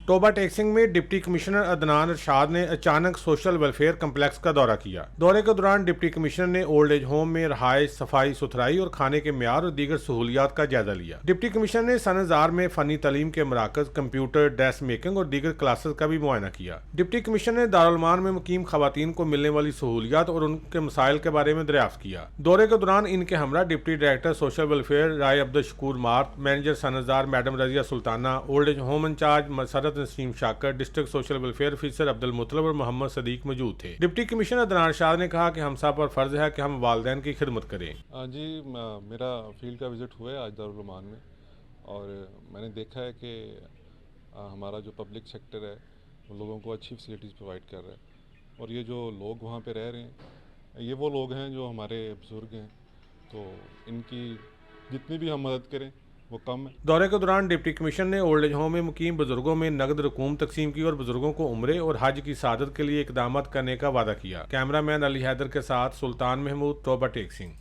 Toba take Singh में deputy commissioner Adnan Arshad ने अचानक सोशल वेलफेयर कम्प्लेक्स का दौरा किया। दौरे के दौरान डिप्टी कमिश्नर ने ओल्ड एज होम में रहायश, सफाई सुथराई और खाने के म्यार और दीगर सहूलियात का जायजा लिया। डिप्टी कमिश्नर ने सनजार में फनी तालीम के मराकज, कंप्यूटर, ड्रेस मेकिंग और दीगर क्लासेस का भी मुआयना किया। डिप्टी कमिश्नर ने दारुलमान में मुकीम खवातीन को मिलने वाली सहूलियात और उनके मसाइल के बारे में दरियाफ्त किया। दौरे के दौरान इनके हमरा deputy director social welfare Rai Abdul Shakoor मार्त, manager Sanjar madam Razia Sultana, old age home incharge Masarrat Naseem Shakar, district social welfare officer Abdul Mutalib और मोहम्मद सदीक मौजूद थे। डिप्टी कमिश्नर अदनान अरशाद ने कहा कि हम सब पर फर्ज है कि हम वालिदैन की खिदमत करें। जी, मेरा फील्ड का विज़िट हुआ है आज दारुल-उलूमान में, और मैंने देखा है कि हमारा जो पब्लिक सेक्टर है वो लोगों को अच्छी फैसिलिटीज़ प्रोवाइड कर रहा है, और ये जो लोग वहाँ पे रह रहे हैं ये वो लोग हैं जो हमारे बुज़ुर्ग हैं, तो इनकी जितनी भी हम मदद करें वो कम है। दौरे के दौरान डिप्टी कमिश्नर ने ओल्ड एज होम में मुकीम बुजुर्गों में नगद रकूम तकसीम की और बुजुर्गों को उम्रे और हज की सादत के लिए इकदाम करने का वादा किया। कैमरामैन अली हैदर के साथ सुल्तान महमूद, टोबा टेक सिंह।